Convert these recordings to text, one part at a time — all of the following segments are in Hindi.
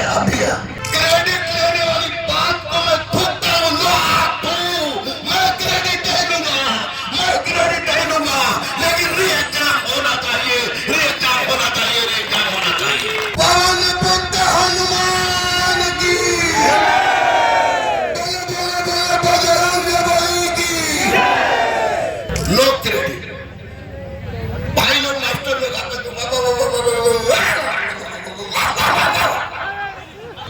अभिया क्रेडिट लेने वाली बात को मैं थूकता हूँ, मैं क्रेडिट नहीं दूंगा, मैं क्रेडिट नहीं दूंगा, लेकिन रे काम होना चाहिए, रे काम होना चाहिए, रे काम होना चाहिए। पवन पुत्र हनुमान की, बजरंग बली की। No credit. भाई लोग मास्टर लोग आकर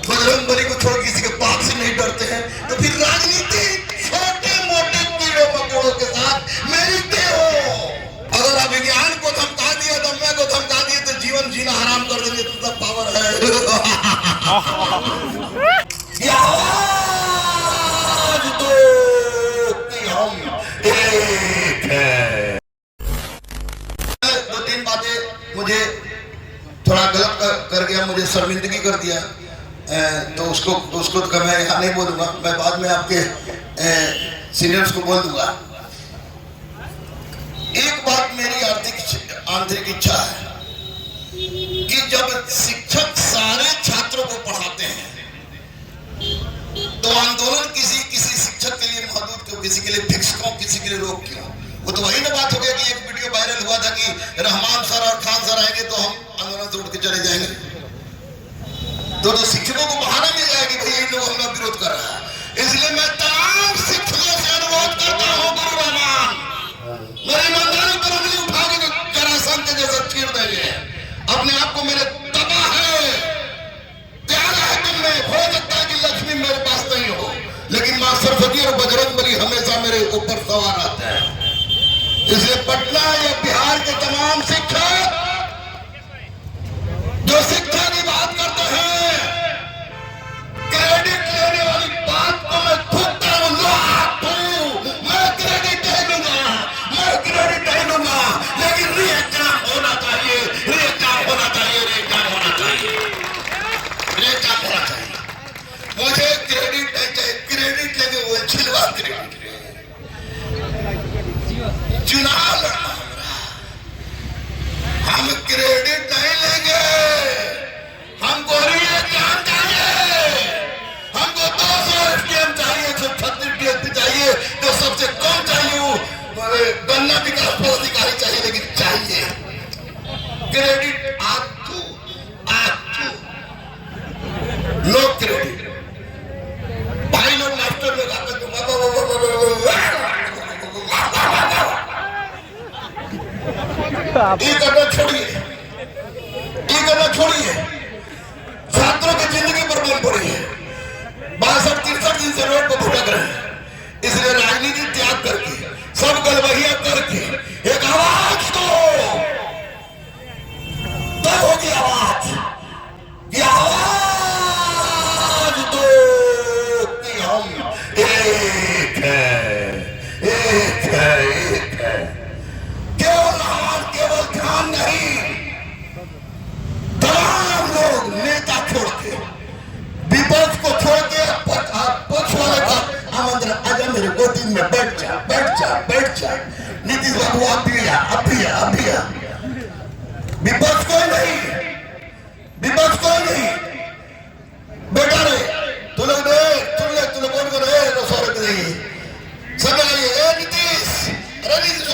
बजरंग बली को छोड़ किसी के पाप से नहीं डरते हैं, तो फिर राजनीति छोटे मोटे कीड़ों मकोड़ों के साथ मिलते हो। अगर आप विज्ञान को धमका दिया, दम्या को धमका दिए, तो जीवन जीना हराम कर देंगे। तो सब पावर है। आज तो कि हम एक हैं। 2-3 बातें मुझे थोड़ा गलत कर गया, मुझे शर्मिंदगी कर दिया, तो उसको तो मैं यहाँ नहीं बोलूँगा, मैं बाद में आपके सीनियर्स को बोल दूंगा। एक बात मेरी आंतरिक इच्छा है कि जब शिक्षक सारे छात्रों को पढ़ाते हैं, तो आंदोलन किसी शिक्षक के लिए महदूद क्यों, किसी के लिए फिक्स क्यों, किसी के लिए रोक क्यों? वो तो वही ना बात हो गया कि एक वीडियो वायरल हुआ था कि रहमान सर और खान सर आएंगे तो हम आंदोलन तोड़ के चले जाएंगे। तो शिक्षकों को बहाना मिल जाएगा कि भाई ये लोग हमारा विरोध कर रहा है। इसलिए मैं तमाम शिक्षकों से अनुरोध करता हूँ, गुरु रहमान, मेरी ईमानदारी पर उंगली उठा के जरासंध के जैसा चीर देंगे। अपने आप को मेरे तबाह है, प्यारा है तुम में। हो सकता है कि लक्ष्मी मेरे पास नहीं हो, लेकिन मां सरस्वती और बजरंग बली हमेशा मेरे ऊपर सवार आते हैं। इसलिए पटना या बिहार के तमाम शिक्षक जो शिक्षा की बात करते हैं, क्रेडिट लेने वाली बात को मैं थूकता हूँ, मैं क्रेडिट नहीं दूंगा, मैं क्रेडिट नहीं दूंगा, लेकिन रे काम होना चाहिए, रे काम होना चाहिए, रे काम होना चाहिए, रे काम होना चाहिए। मुझे क्रेडिट नहीं चाहिए, क्रेडिट लेके वो छिलवा क्रेडिट चुनाव लड़ना, हम क्रेडिट नहीं लेंगे। हमको रिएक्शन चाहिए, हमको 200 एसडीएम चाहिए, 136 डीएसपी चाहिए, जो सबसे कम चाहिए वो गन्ना विकास पदाधिकारी चाहिए, लेकिन चाहिए। क्रेडिट आपको नो क्रेडिट। भाई लोग मास्टर लोग आकर छोड़िए, छात्रों की जिंदगी पर बन पड़ी है। 62-63 दिन से रोड पर भटक रहे हैं। इसलिए राजनीति त्याग करके, सब गलबहिया करके एक आवाज दो, तब होगी आवाज। ये आवाज दो कि हम एक हैं, एक है, एक है। केवल ध्यान नहीं, तमाम लोग नेता छोड़ के, विपक्ष को छोड़ के पक्ष वाले का आमंत्रण, आजा मेरे गोदी में बैठ जा, बैठ जा, बैठ जा। नीतीश बाबू अभिया, विपक्ष कोई नहीं, विपक्ष कोई नहीं। बेटा रे तू लोग बोल कर रहे नहीं सब नीतीश, अरे नीतीश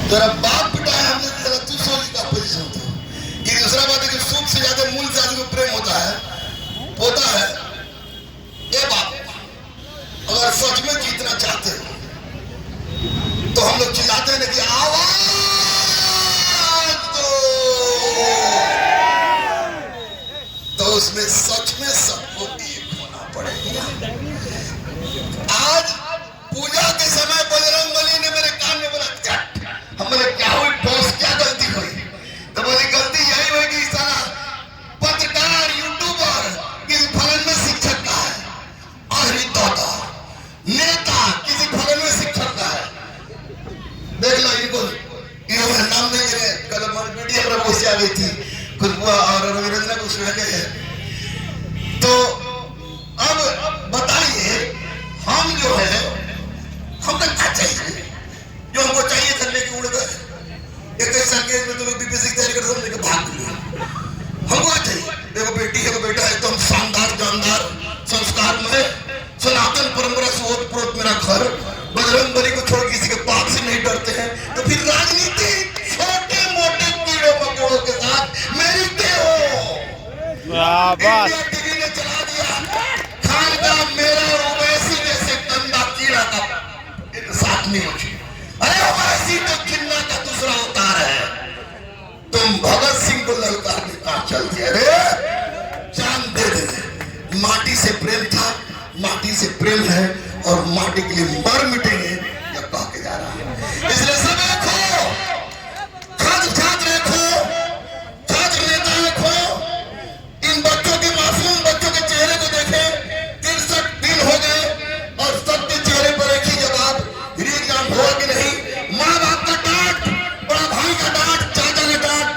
तेरा बाप पिटा है हमने, तेरा तू सोच का पोजीशन था। ये दूसरा बात है कि सूद से ज्यादा मूल से आदमी को प्रेम होता है। ये बात अगर सच में जीतना चाहते हो तो हम लोग चिल्लाते हैं कि आवाज दो, तो उसमें सच में सबको एक होना पड़ेगा। आज पूजा के समय बजरंग बली ने मेरे कान में बोला, हमने क्या हुई बॉस, क्या गलती हुई? तो बोली गलती यही हुई कि सारा पत्रकार यूट्यूबर किसी फलन में शिक्षक का है, आखिरी दादा नेता किसी फलन में शिक्षक का है। देख लो इनको नाम नहीं ले, कल मीडिया पर पोस्ट आ गई थी खुशबू और रविरंजना को सुने हैं। तो अब बताइए हम जो है, हमको क्या चाहिए? जो हमको चाहिए था लेके उड़ गए। 21 साल के में तो लोग बीपीएससी की तैयारी करते थे, लेके भाग गए। एगो बेटी है, बेटा एकदम शानदार जानदार संस्कारमय सनातन परंपरा से ओतप्रोत मेरा घर। बजरंग बली को छोड़ किसी के पाप से नहीं डरते हैं, तो फिर राजनीति छोटे मोटे कीड़ों मकोड़ों के साथ मेरी क्यों हो? इंडिया टीवी ने चला दिया खान का मेरा और ओवैसी जैसे गंदा कीड़ा का साथ नहीं हो। अरे ओवैसी तो किन्ना का दूसरा अवतार है, तुम भगत सिंह को ललकारने कहां चल दिया? अरे जान दे दे। माटी से प्रेम था, माटी से प्रेम है और माटी के लिए मर मिटेंगे या कह के जा रहा है। इसलिए सब देखो, छात्र देखो, छात्र नेता देखो, इन बच्चों के मासूम बच्चों के चेहरे को देखें। 63 दिन हो गए और सबके चेहरे पर एक ही जवाब, एग्जाम हुआ कि नहीं। माँ बाप का डांट, बड़ा भाई का डांट, चाचा का डांट,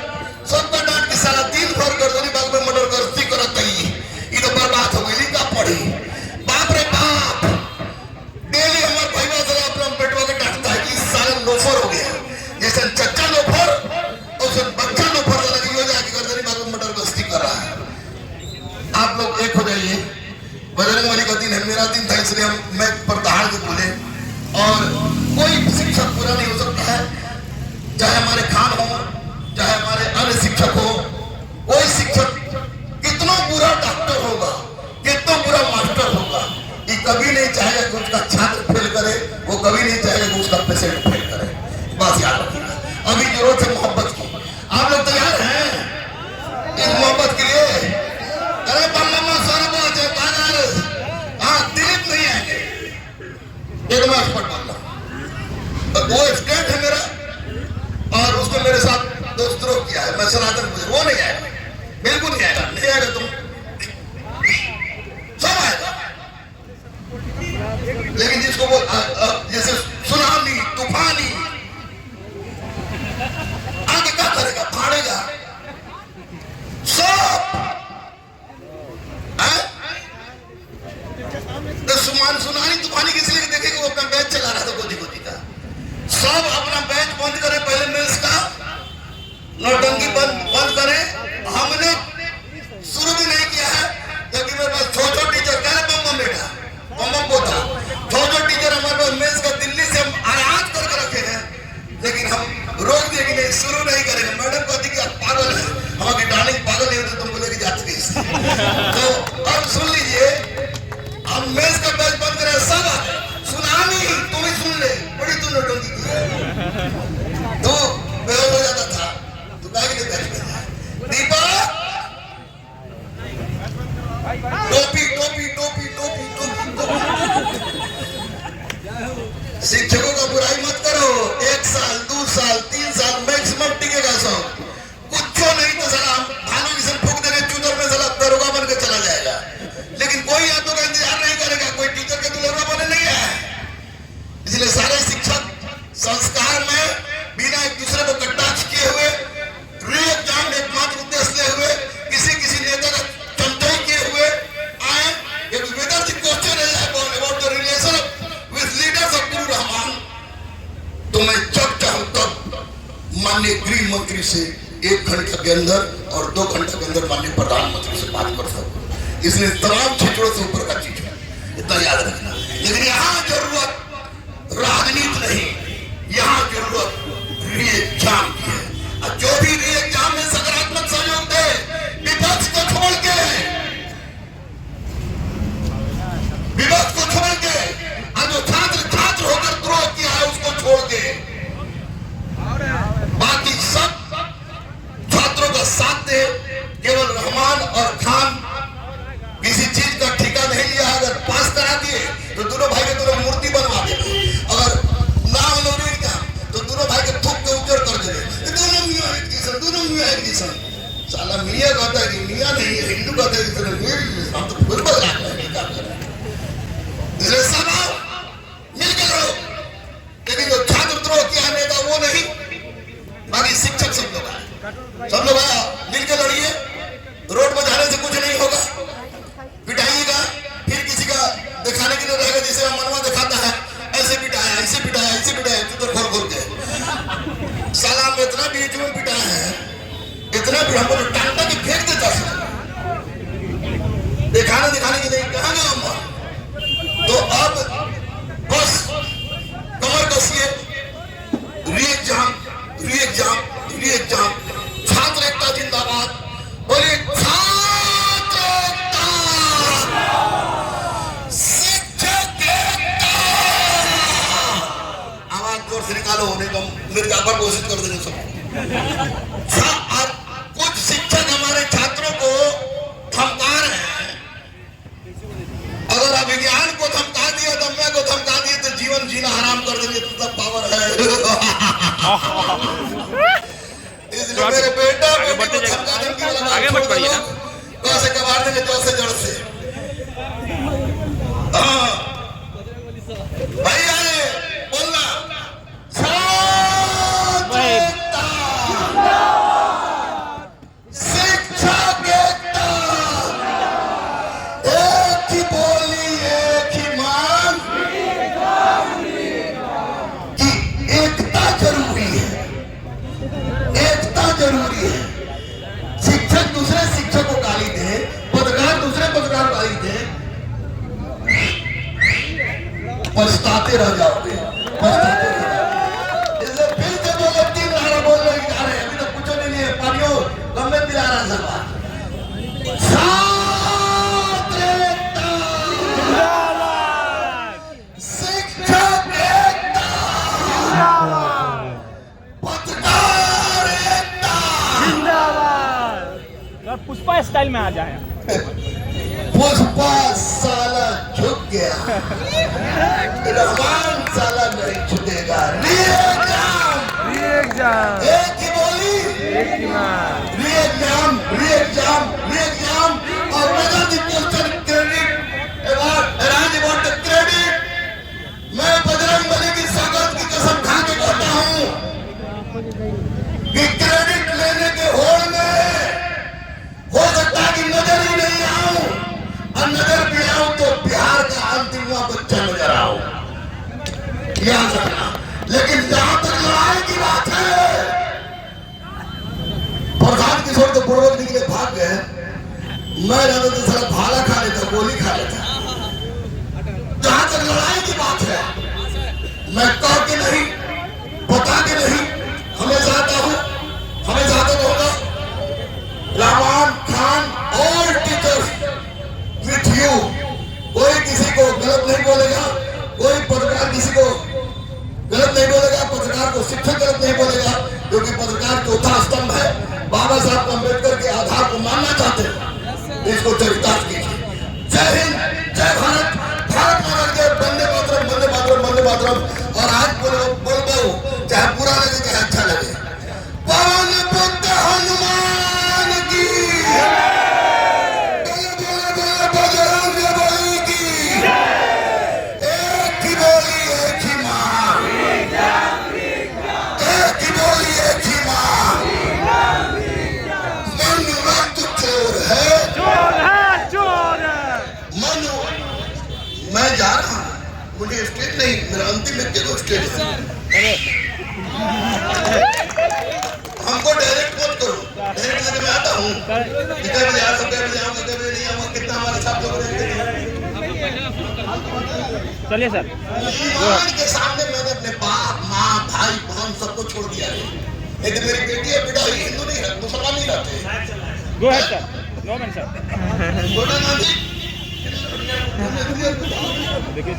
सबका डांट की सारा दिन भर गर्दनी बाग में मर्डर गश्ती करत ही। ये तो बर्बाद हो गई का पड़ी। बाप रे बाप, डेली हमारे भाई बात अपना बेटवा के डांटता है कि सारे लोफर हो गया। जैसे चच्चा लोफर और उसे बच्चा लोफर अलग ही हो जाए कि गर्दनी बाग में मर्डर गश्ती कर रहा है। आप लोग एक हो जाइए। बजरंग बली का दिन है, मेरा दिन था, इसलिए मैं प्रधान को बोले। और कोई शिक्षक पूरा नहीं हो सकता है, चाहे हमारे खान हो, चाहे हमारे अन्य शिक्षक हो। कोई शिक्षक कितना बुरा डॉक्टर होगा, कितना बुरा मास्टर होगा, ये कभी नहीं चाहेगा कि उसका छात्र फेल करे, वो कभी नहीं चाहेगा कि उसका पेशेंट फेल करे। बस याद रखिएगा। अभी जरूरत है मोहब्बत की। आप लोग तैयार हैं इस मोहब्बत के लिए? अरे बम्मा सारा बात है बाजार। हाँ, दिलीप नहीं आएंगे, एक मैं एक्सपर्ट बन रहा। वो स्टेट है मेरा और उसको मेरे साथ दोस्तों किया है। मैं सनातन, वो नहीं आएगा, बिल्कुल नहीं आएगा। नहीं आएगा तुम, सब आएगा। लेकिन जिसको वो जैसे सुनामी तूफानी आगे क्या करेगा? फाड़ेगा सब। सुनानी तूफानी किस लिए देखेगा? वो अपना बैच चला रहा था गोदी गोदी का। सब अपना बैच बंद करे, पहले मेल्स का नौटंकी बंद करे। हमने शुरू भी नहीं किया है, क्योंकि मेरे पास छोटे टीचर कह रहे बम बेटा बम पोता छोटे टीचर हमारे पास मेल्स का दिल्ली से हम आयात करके रखे हैं। लेकिन हम रोक दिए कि नहीं, शुरू नहीं करेंगे। मैडम कहती कि आप पागल है, हमारी डार्लिंग पागल नहीं होती, तुमको लेके जाती थी। तो अब सुन लीजिए, हम मेल्स का बैच बंद करें। सब सुनामी तुम ही सुन ले, बड़ी तू नौटंकी की है। तो बेहोश हो जाता था, तो क्या के लिए बैच बंद? दीपक टोपी टोपी टोपी टोपी टोपी। शिक्षकों का बुराई मत करो। 1 साल 2 साल 3 साल मैक्सिमम टिकेगा सब। कुछ नहीं तो साला भालू किसी फूक देंगे चूदर में, साला दरोगा बन के चला जाएगा। लेकिन कोई आप लोग का इंतजार नहीं करेगा, कोई टीचर के दरोगा बने नहीं है। इसलिए सारे शिक्षक संस्कार में बिना एक दूसरे को कटाक्ष किए हुए, री एग्जाम एकमात्र उद्देश्य ले हुए, किसी नेता का चमचाई किए हुए आए। एक विद्यार्थी क्वेश्चन है about the relation with leaders of गुरु रहमान। तो मैं जब चाहूं तब माननीय गृह मंत्री से 1 घंटे के अंदर और 2 घंटे के अंदर माननीय प्रधानमंत्री से बात कर सकूं। इसलिए तमाम क्षेत्रों से ऊपर का चीज है, इतना याद रखना। लेकिन यहाँ जरूरत राजनीति नहीं, यहाँ जरूरत री एग्जाम की है। और जो भी री एग्जाम में सकारात्मक सहयोग दे, विपक्ष को छोड़ के, विपक्ष को छोड़ के, और जो छात्र होकर द्रोह किया है उसको छोड़ के, बाकी सब छात्रों का साथ दे। केवल रहमान और खान किसी चीज का ठेका नहीं लिया। अगर पास करा दिए तो दोनों भाई के दोनों मूर्ति बनवा देंगे। अगर नाम लोगे क्या तो दोनों भाई के थूक के उजड़ कर देंगे। दोनों मियां एक जैसा, दोनों मियां एक जैसा। साला मियां कहता है कि मियां नहीं है, हिंदू कहता है कि हम तो खुद बदला है। इसलिए सब मिलकर लड़ो। लेकिन जो छात्र द्रोह किया नेता वो नहीं, बाकी शिक्षक सब लोग आए, सब लोग आया, मिलकर लड़िए। रोड पर जाने से कुछ शिक्षक हमारे छात्रों को धमका रहे हैं। अगर अभिज्ञान को धमका दिया, दम्मे को धमका दिए तो जीवन जीना हराम कर देंगे, तो सब पावर है। इसलिए मेरे बेटा को धमका धमकी आगे मत बढ़िए ना, तो ऐसे कबाड़ देंगे, तो ऐसे जड़ से। हाँ भैया बोलना, शिक्षक एकता, एक ही बोली एक ही मांग, कि एकता जरूरी है, एकता जरूरी है। शिक्षक दूसरे शिक्षक को गाली दे, पत्रकार दूसरे पत्रकार को गाली दे, पछताते रह जाओगे, पछताते रह जाओगे। इसलिए फिर से बोलो, 3 नारा बोलने जा रहे हैं, अभी तो कुछ नहीं है, पानियों लंबे दिला रहा है सभा। शिक्षक एकता, पत्रकार एकता, पुष्पा स्टाइल में आ जाए। पुष्पा साला झुक गया, रहमान साला नहीं झुकेगा। एक ही बोली एक ही मान, री-एग्जाम और whether the question credit award the credit। मैं बजरंग बली की सौगंध की कसम खा के कहता हूँ कि क्रेडिट लेने के होड़ में हो सकता है कि नजर ही नहीं आऊं, और नजर भी आऊं तो बिहार का अंतिमवा बच्चा नजर आऊं, याद रखना। लेकिन जहां तक लड़ाई की बात है, प्रधान किशोर तो पूर्वक निकले भाग गए, मैं ज्यादा तो सारा भाला खा लेता, गोली खा लेता। जहां तक लड़ाई की बात है, मैं कह के नहीं, बता के नहीं, हमेशा आता हूं, हमेशा आता रहूंगा। रहमान खान और टीचर्स विथ यू। कोई किसी को गलत नहीं बोलेगा, कोई पत्रकार किसी को गलत नहीं बोलेगा, पत्रकार को शिक्षक गलत नहीं बोलेगा, क्योंकि पत्रकार चौथा स्तंभ है। बाबा साहब अम्बेडकर के आधार को मानना चाहते हैं, इसको चरितार्थ कीजिए। जय हिंद, जय भारत, भारत माता के वंदे मातरम, वंदे मातरम, वंदे मातरम। और आज बोलो, चाहे बुरा लगे चाहे अच्छा लगे, पवन पुत्र हनुमान की, बजरंग बली की, एक ही बोली एक ही मां, एक ही बोली एक ही मां। मनु रक्त चोर है, मनु। मैं जा रहा हूं, मुझे स्टेज नहीं, मेरा अंतिम एक स्टेज है। हमको डायरेक्ट मत करो, डायरेक्ट लेके मैं आता हूँ, कितने बजे आ सकते, बजे आऊँगा, कितने बजे नहीं आऊँगा, कितना हमारे साथ लोग रहेंगे। चलिए सर, ईमान के सामने मैंने अपने बाप, माँ, भाई, बहन सबको छोड़ दिया है। लेकिन मेरी बेटी है, बेटा हिंदू नहीं है, मुसलमान नहीं रहते। Go head sir, no man sir. Sonia Gandhi देखिए